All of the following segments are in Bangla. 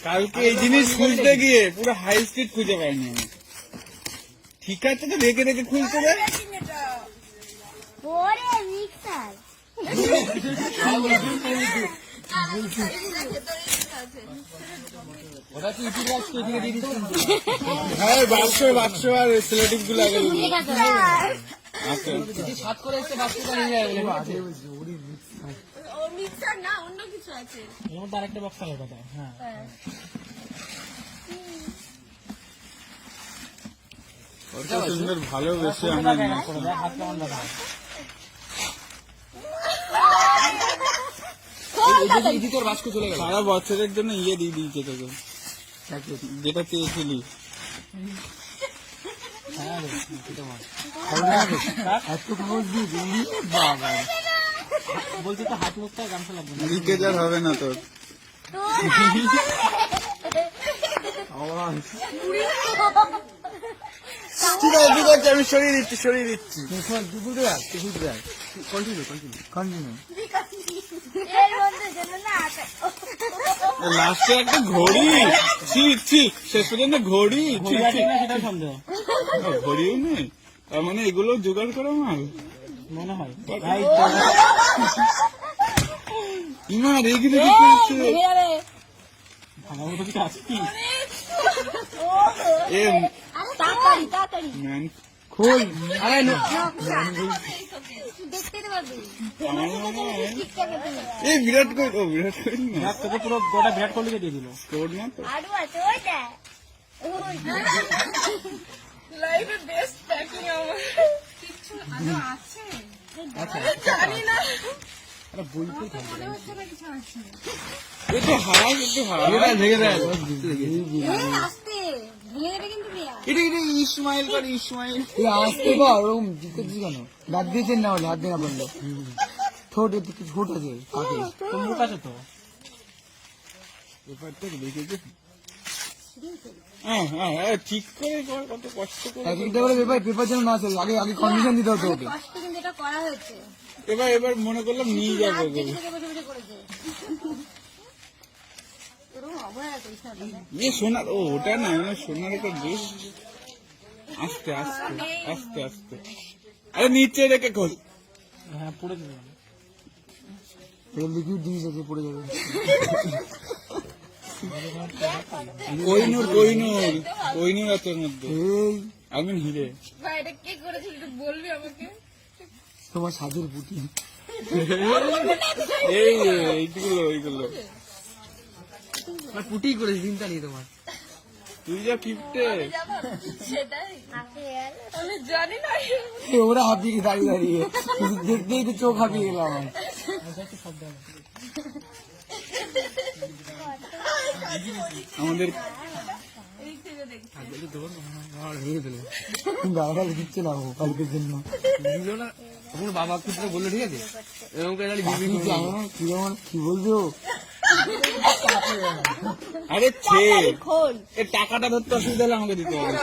কালকে এই জিনিস খুঁজতে গিয়ে পুরো হাই স্পিড খুঁজে পাইনি আমি। ঠিক আছে তো রেখে রেখে খুঁজতে দেয়। হ্যাঁ বাক্স বাক্স আর সিলেটিভ গুলো আগে আরেকটা বক্স হবে কথা। হ্যাঁ সুন্দর ভালোবেসে আমরা সারা বছরের জন্য ইয়ে দিয়ে দিয়েছে তোকে যেটা চেয়েছিলি। বলছি তো হাত মুখটা গামছা লাগবে না, লিকেজ আর হবে না তোর। ঠিক আছে ঠিক আছে আমি সরিয়ে দিচ্ছি লাস্টে একটা ঘড়ি শেষ পর্যন্ত ঘড়ি সেটা সন্দেহ ঘড়িও নেই, তার মানে এগুলো জোগাড় করা মাল মনে হয়। ইমা রেগে রেগে করছে। খোল বিরাট কোহলি, বিরাট কোহলি না তোকে পুরো গোটা বিরাট কোহলিকে দিয়ে দিল। স্কোর না তো একটু হাওয়া ভেঙে দেয়। এটা ইসমাইল কর ইসমাইল আসতে পার ওরকম জিতেছি কেন ডাক দিয়েছেন না হলে হাত দিয়ে না পারলো ছোট ছোট আছে কাকে মুখ আছে তো পেপারটা দেখেছি। ঠিক করে কর, কত কষ্ট করে এক একটা করে পেপার যেন না আসে আগে আগে কন্ডিশন দিতে হতো ওকে। এবার মনে করলাম নিয়ে যাবো সোনার। ও ওটা না সোনার একটা বেশ আস্তে আস্তে আস্তে আস্তে আরে নিচে রেখে খোল। হ্যাঁ পড়ে যাবে, লিকুইড জিনিস আছে পড়ে যাবে। কোহিনুর কোহিনুর কোহিনুর আছে ওর মধ্যে। আমি হিরে তোমার সাজের বুটি এইগুলো ওইগুলো পুটি করে চিন্তা নেই তোমার। তুই যা কিপটে ওরা হাঁপিয়ে দাঁড়িয়ে দাঁড়িয়ে দেখতেই তো চোখ হাঁপিয়ে গেল আমার। আমাদের বাবা দিচ্ছে না কালকের জন্য বাবা কিছু বললো ঠিক আছে কি বলছো? আরে টাকাটা ধরতে অসুবিধা হলে আমাকে দিতে হবে।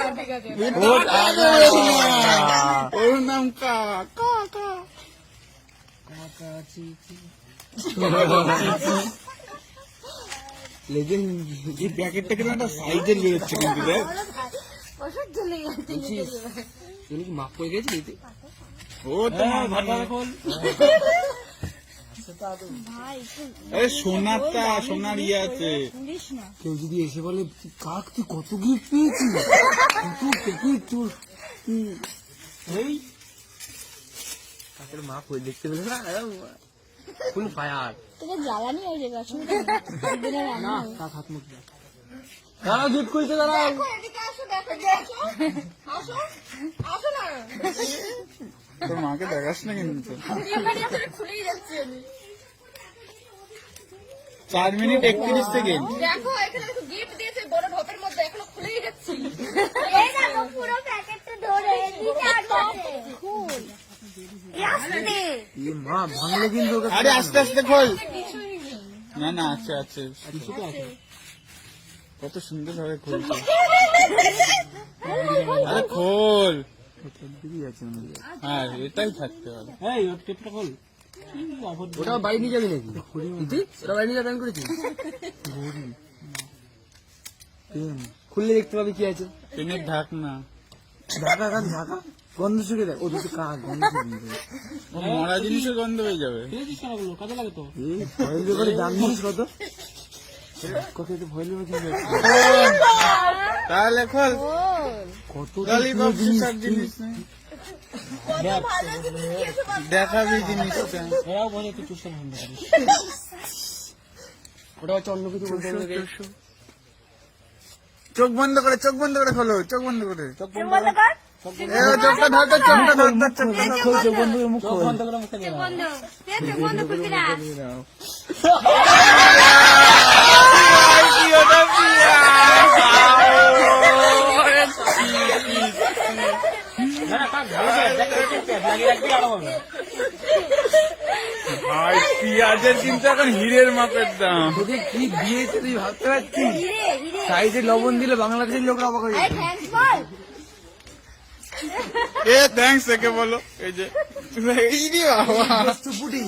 ওর নাম এই প্যাকেটটা কেন একটা সাইজের বেরোচ্ছে কিন্তু মাপ করে গেছি ও তো সোনার ইয়ে আছে। কেউ যদি এসে বলে কাক তুই কত গিফট পেয়েছিস তোর কাকের মাপ হয়ে দেখতে পেলে না ফুল ফায়ার তোকে জ্বালানি হয়ে যাবে না কাক হাত মুখ দাঁড়াও গিফট করতে দাঁড়াও তোর মাকে দেখাস না কিন্তু 4 মিনিট 31 সেকেন্ড। দেখো এখানে গিফট দিয়েছে বড় ঢোপের মধ্যে এখনো খুলেই যাচ্ছে। এই দেখো পুরো প্যাকেটটা ধরে দিতে আছে খুল আস্তে এই মা ভাঙলে কিন্তু আরে আস্তে আস্তে খোল। না না আছে আছে কত সুন্দর ভাবে খুলছে। আরে খোল। হ্যাঁ এটাই থাকতে হবে। এই ওর টেপটা খোল। ওটা বাড়ি নিয়ে যাবি নাকি দিদি ওটা বাড়ি নিয়ে যাবে আমি করেছি খুললে দেখতে পাবি কি আছে পেনের ঢাক না ঢাকা খান ঢাকা গন্ধ শুকে দেখ ও দুটো কাক গন্ধ শুকে মরা জিনিসের গন্ধ হয়ে যাবে খেয়েছিস কেন ওগুলো? কাজে লাগে তো। এই ভয়েল করে দাম জিনিস কত কত একটু ভয়েল তাহলে খোল কত ললিপপ সব জিনিস নেই। দেখাবি জিনিসটা এরাও বলে তুই চুষে বন্ধ করিস। ওটা হচ্ছে অন্য কিছু বলতে হবে চোখ বন্ধ করে খোলো চোখ বন্ধ করে বন্ধ কর এ, চোখটা ধর তো, চোখটা ধর তো, চোখটা ধর। খোল চোখ বন্ধ করে মুখ চোখ খোল বন্ধ করে মুখে দিয়ে দাও। বন্ধ বন্ধ খুলবি না কি ওটা পিয়া? না, না, কাক ভালো করে, দেখ, দেখ, দেখ, লাগিয়ে রাখবি আরো হবে। ভাই পেঁয়াজের কিন্তু এখন হীরের মাপের দাম। তোকে কি দিয়েছে তুই ভাবতে পারছিস হিরে হিরে সাইডে লবণ দিলে বাংলাদেশের লোকরা অবাক হয়ে এই যাবে থ্যাঙ্কস বল এ থ্যাঙ্কস একে বলো এই যে এই রে বাবা পুটিং